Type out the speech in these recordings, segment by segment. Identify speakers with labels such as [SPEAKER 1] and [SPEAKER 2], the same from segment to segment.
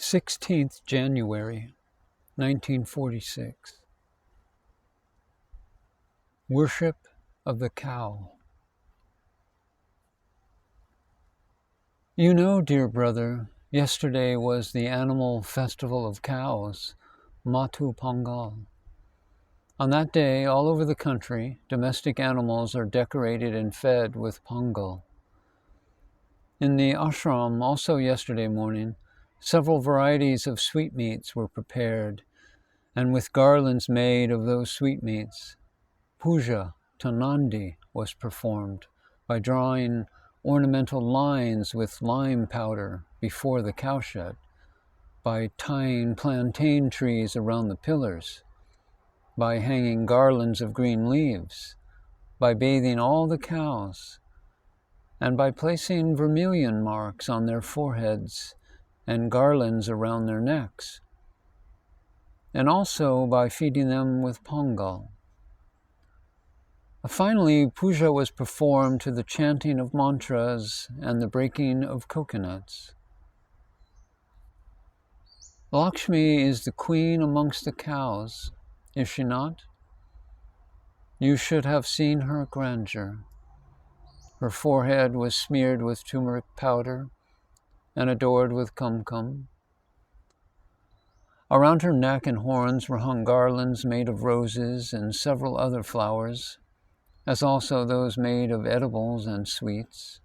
[SPEAKER 1] 16th January, 1946. Worship of the Cow. You know, dear brother, yesterday was the annual festival of cows, Matu Pongal. On that day, all over the country, domestic animals are decorated and fed with pongal. In the Ashram, also yesterday morning, several varieties of sweetmeats were prepared, and with garlands made of those sweetmeats, puja to Nandi was performed by drawing ornamental lines with lime powder before the cowshed, by tying plantain trees around the pillars, by hanging garlands of green leaves, by bathing all the cows, and by placing vermilion marks on their foreheads and garlands around their necks, and also by feeding them with pongal. Finally, puja was performed to the chanting of mantras and the breaking of coconuts. Lakshmi is the queen amongst the cows, is she not? You should have seen her grandeur. Her forehead was smeared with turmeric powder and adored with kumkum. Around her neck and horns were hung garlands made of roses and several other flowers, as also those made of edibles and sweets.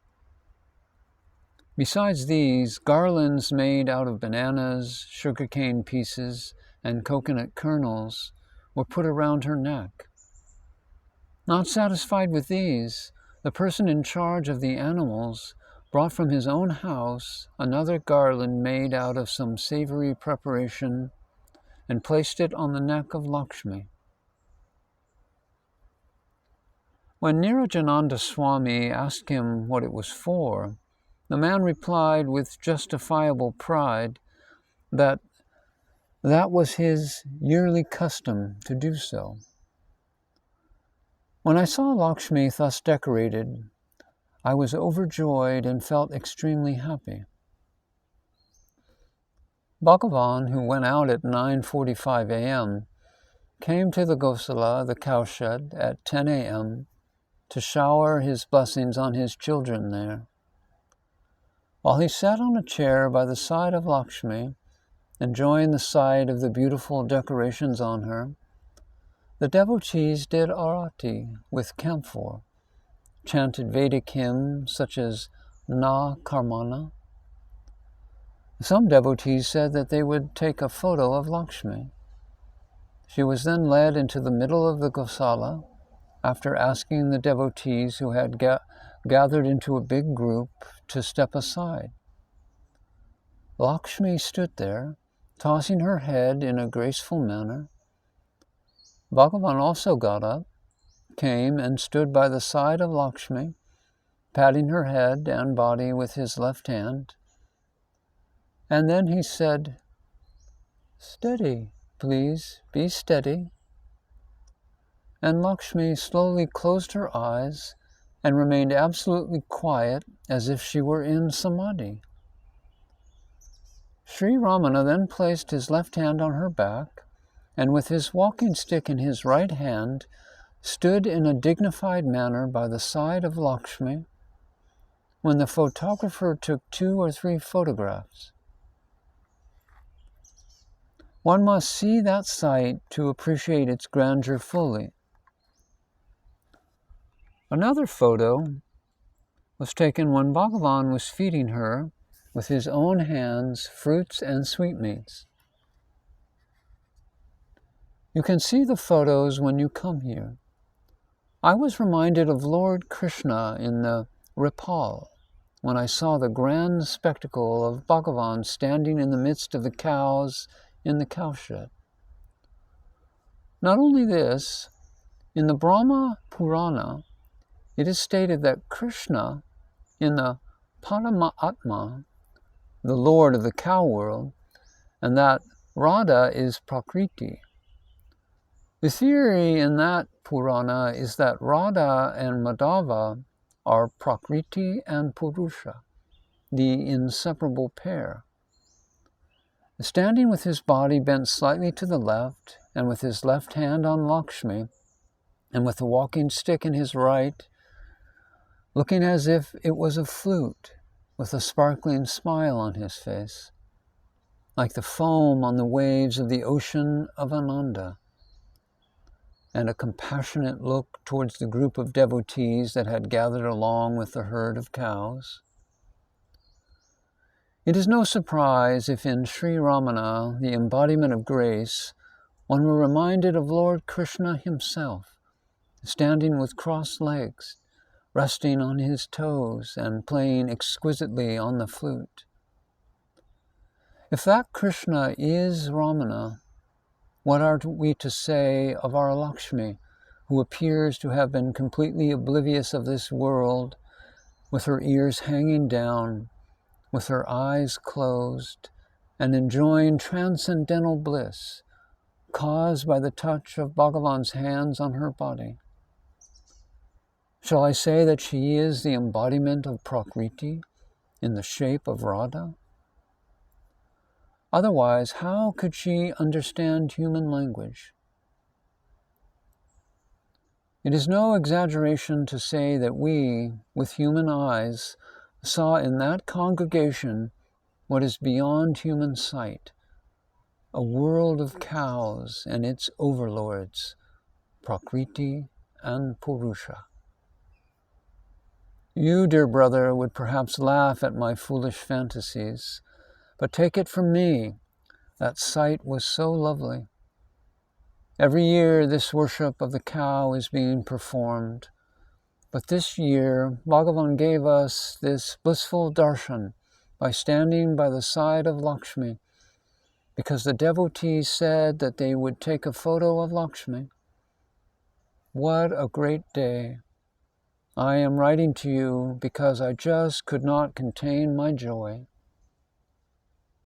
[SPEAKER 1] Besides these, garlands made out of bananas, sugarcane pieces, and coconut kernels were put around her neck. Not satisfied with these, the person in charge of the animals brought from his own house another garland made out of some savory preparation and placed it on the neck of Lakshmi. When Nirajananda Swami asked him what it was for, the man replied with justifiable pride that that was his yearly custom to do so. When I saw Lakshmi thus decorated, I was overjoyed and felt extremely happy. Bhagavan, who went out at 9:45 a.m., came to the Gosala, the cowshed, at 10 a.m. to shower his blessings on his children there. While he sat on a chair by the side of Lakshmi, enjoying the sight of the beautiful decorations on her, the devotees did arati with camphor, chanted Vedic hymns such as Na Karmana. Some devotees said that they would take a photo of Lakshmi. She was then led into the middle of the Gosala after asking the devotees who had gathered into a big group to step aside. Lakshmi stood there, tossing her head in a graceful manner. Bhagavan also got up, came and stood by the side of Lakshmi, patting her head and body with his left hand. And then he said, "Steady, please, be steady." And Lakshmi slowly closed her eyes and remained absolutely quiet as if she were in samadhi. Sri Ramana then placed his left hand on her back and with his walking stick in his right hand stood in a dignified manner by the side of Lakshmi when the photographer took 2 or 3 photographs. One must see that sight to appreciate its grandeur fully. Another photo was taken when Bhagavan was feeding her with his own hands fruits and sweetmeats. You can see the photos when you come here. I was reminded of Lord Krishna in the Ripal when I saw the grand spectacle of Bhagavan standing in the midst of the cows in the cowshed. Not only this, in the Brahma Purana, it is stated that Krishna, in the Paramatma, the Lord of the cow world, and that Radha is Prakriti. The theory in that Purana is that Radha and Madhava are Prakriti and Purusha, the inseparable pair. Standing with his body bent slightly to the left, and with his left hand on Lakshmi, and with the walking stick in his right, looking as if it was a flute, with a sparkling smile on his face, like the foam on the waves of the ocean of Ananda, and a compassionate look towards the group of devotees that had gathered along with the herd of cows. It is no surprise if in Sri Ramana, the embodiment of grace, one were reminded of Lord Krishna himself, standing with crossed legs, resting on his toes and playing exquisitely on the flute. If that Krishna is Ramana, what are we to say of our Lakshmi, who appears to have been completely oblivious of this world, with her ears hanging down, with her eyes closed, and enjoying transcendental bliss, caused by the touch of Bhagavan's hands on her body? Shall I say that she is the embodiment of Prakriti in the shape of Radha? Otherwise, how could she understand human language? It is no exaggeration to say that we, with human eyes, saw in that congregation what is beyond human sight, a world of cows and its overlords, Prakriti and Purusha. You, dear brother, would perhaps laugh at my foolish fantasies, but take it from me, that sight was so lovely. Every year this worship of the cow is being performed, but this year Bhagavan gave us this blissful darshan by standing by the side of Lakshmi, because the devotees said that they would take a photo of Lakshmi. What a great day! I am writing to you because I just could not contain my joy.